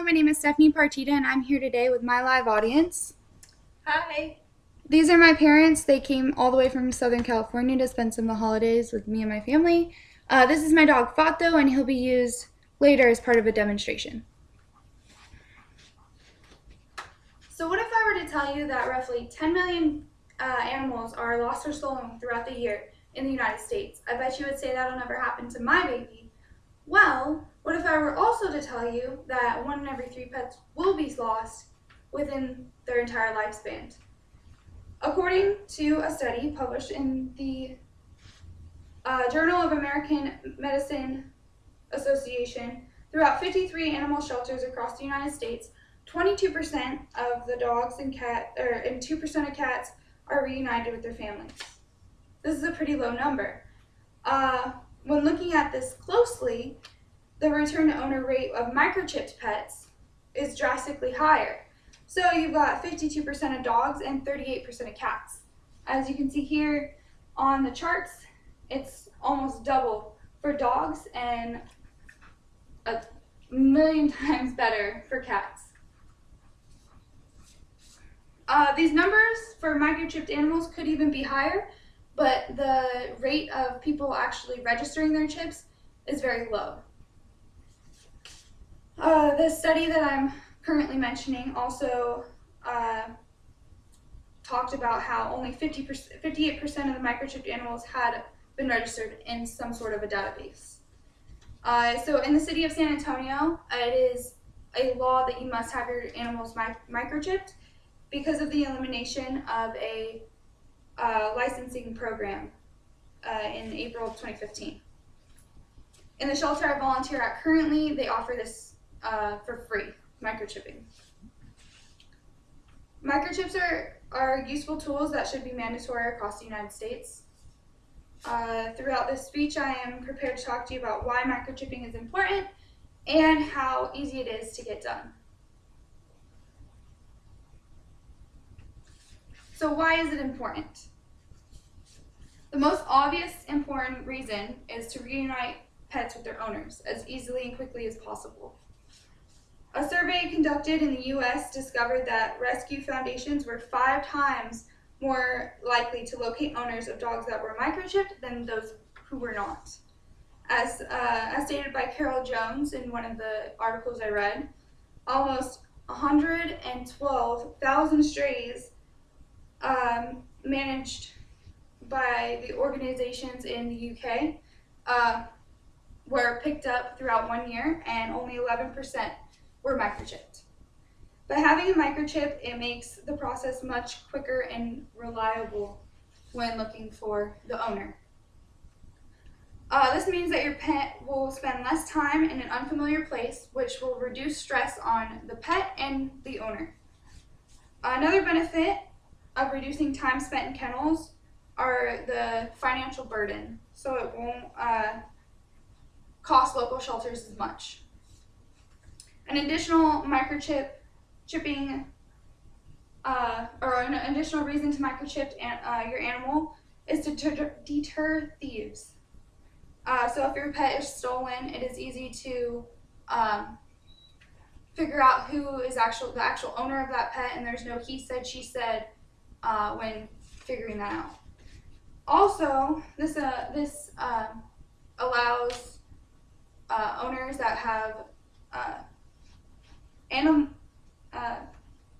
Hello, my name is Stephanie Partita, and I'm here today with my live audience. Hi. These are my parents. They came all the way from Southern California to spend some of the holidays with me and my family. This is my dog Fato, and he'll be used later as part of a demonstration. So what if I were to tell you that roughly 10 million animals are lost or stolen throughout the year in the United States? I bet you would say that'll never happen to my baby. Well, what if I were also to tell you that 1 in every 3 pets will be lost within their entire lifespan? According to a study published in the Journal of American Medicine Association, throughout 53 animal shelters across the United States, 22% of the dogs and 2% of cats are reunited with their families. This is a pretty low number. When looking at this closely, the return to owner rate of microchipped pets is drastically higher. So you've got 52% of dogs and 38% of cats. As you can see here on the charts, it's almost double for dogs and a million times better for cats. These numbers for microchipped animals could even be higher, but the rate of people actually registering their chips is very low. The study that I'm currently mentioning also talked about how only 58% of the microchipped animals had been registered in some sort of a database. So in the city of San Antonio, it is a law that you must have your animals microchipped because of the elimination of a licensing program in April of 2015. In the shelter I volunteer at currently, they offer this for free, microchipping. Microchips are useful tools that should be mandatory across the United States. Throughout this speech, I am prepared to talk to you about why microchipping is important and how easy it is to get done. So why is it important? The most obvious important reason is to reunite pets with their owners as easily and quickly as possible. A survey conducted in the U.S. discovered that rescue foundations were 5 times more likely to locate owners of dogs that were microchipped than those who were not. As stated by Carol Jones in one of the articles I read, almost 112,000 strays managed by the organizations in the UK were picked up throughout 1 year, and only 11% were microchipped. By having a microchip, it makes the process much quicker and reliable when looking for the owner. This means that your pet will spend less time in an unfamiliar place, which will reduce stress on the pet and the owner. Another benefit of reducing time spent in kennels are the financial burden, so it won't cost local shelters as much. An additional microchipping, or an additional reason to microchip your animal is to deter thieves. So if your pet is stolen, it is easy to figure out who is the actual owner of that pet, and there's no he said, she said when figuring that out. Also, this allows owners that have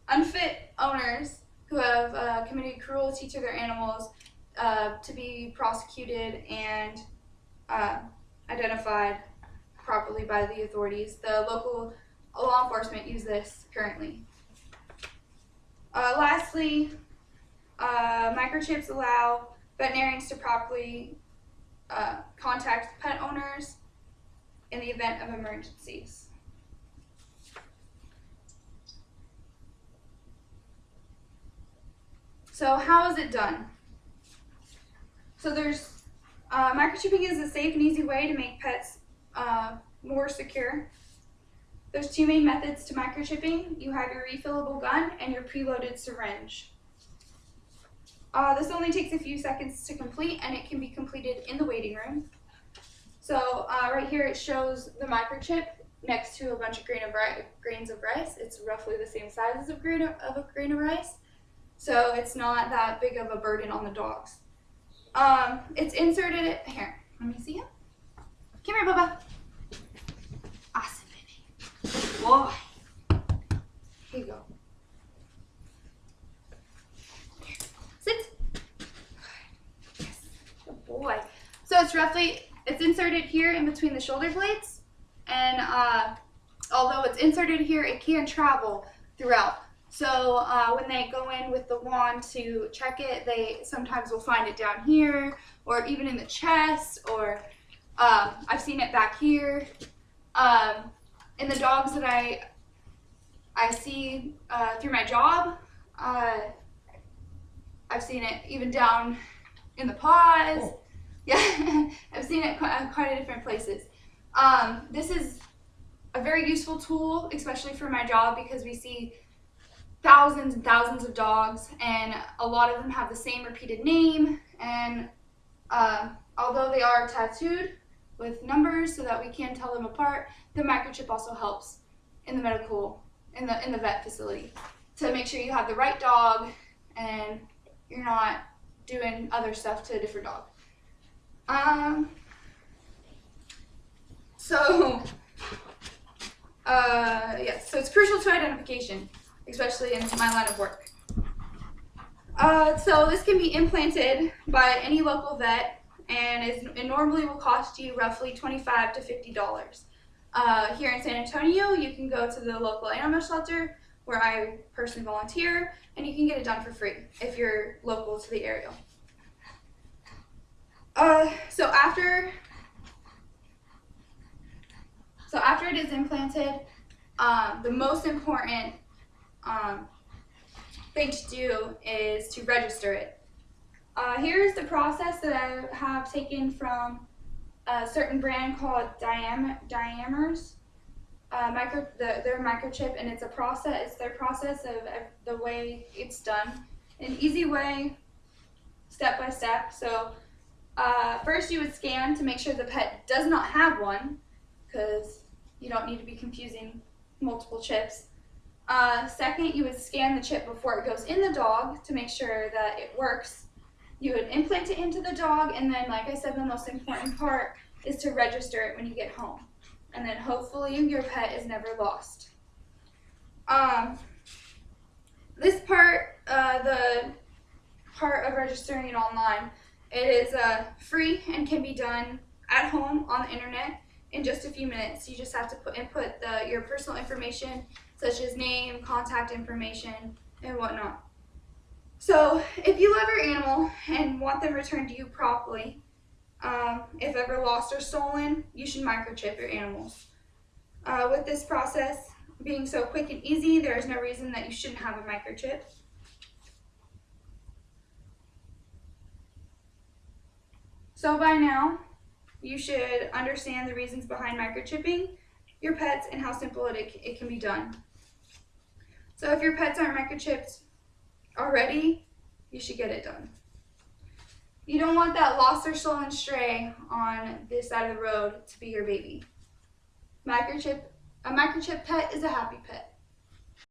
unfit owners who have committed cruelty to their animals to be prosecuted and identified properly by the authorities. The local law enforcement use this currently. Lastly, microchips allow veterinarians to properly contact pet owners in the event of emergencies. So how is it done? So there's microchipping is a safe and easy way to make pets more secure. There's 2 main methods to microchipping. You have your refillable gun and your preloaded syringe. This only takes a few seconds to complete, and it can be completed in the waiting room. So right here it shows the microchip next to a bunch of grains of rice. It's roughly the same size as a grain of rice, so it's not that big of a burden on the dogs. It's inserted here. Let me see him. Come here, Bubba. Awesome, baby. Boy. Here you go. Sit. Yes. Good boy. So it's inserted here in between the shoulder blades, and although it's inserted here, it can travel throughout. So when they go in with the wand to check it, they sometimes will find it down here, or even in the chest, or I've seen it back here. In the dogs that I see through my job, I've seen it even down in the paws. Oh. Yeah, I've seen it quite a different places. This is a very useful tool, especially for my job, because we see thousands and thousands of dogs, and a lot of them have the same repeated name, and although they are tattooed with numbers so that we can tell them apart, the microchip also helps in the in the vet facility to make sure you have the right dog and you're not doing other stuff to a different dog. Yes, so it's crucial to identification, especially in my line of work. So this can be implanted by any local vet, and it normally will cost you roughly $25 to $50. Here in San Antonio, you can go to the local animal shelter where I personally volunteer, and you can get it done for free if you're local to the area. So after it is implanted, the most important thing to do is to register it. Here's the process that I have taken from a certain brand called Diamers. Their microchip, and it's their process of the way it's done. An easy way, step by step. So first you would scan to make sure the pet does not have one, because you don't need to be confusing multiple chips. Second, you would scan the chip before it goes in the dog to make sure that it works. You would implant it into the dog, and then, like I said, the most important part is to register it when you get home. And then hopefully your pet is never lost. This part, the part of registering it online, it is free and can be done at home on the internet in just a few minutes. You just have to input your personal information, such as name, contact information, and whatnot. So if you love your animal and want them returned to you properly, if ever lost or stolen, you should microchip your animals. With this process being so quick and easy, there is no reason that you shouldn't have a microchip. So by now, you should understand the reasons behind microchipping your pets and how simple it can be done. So if your pets aren't microchipped already, you should get it done. You don't want that lost or stolen stray on this side of the road to be your baby. A microchip pet is a happy pet.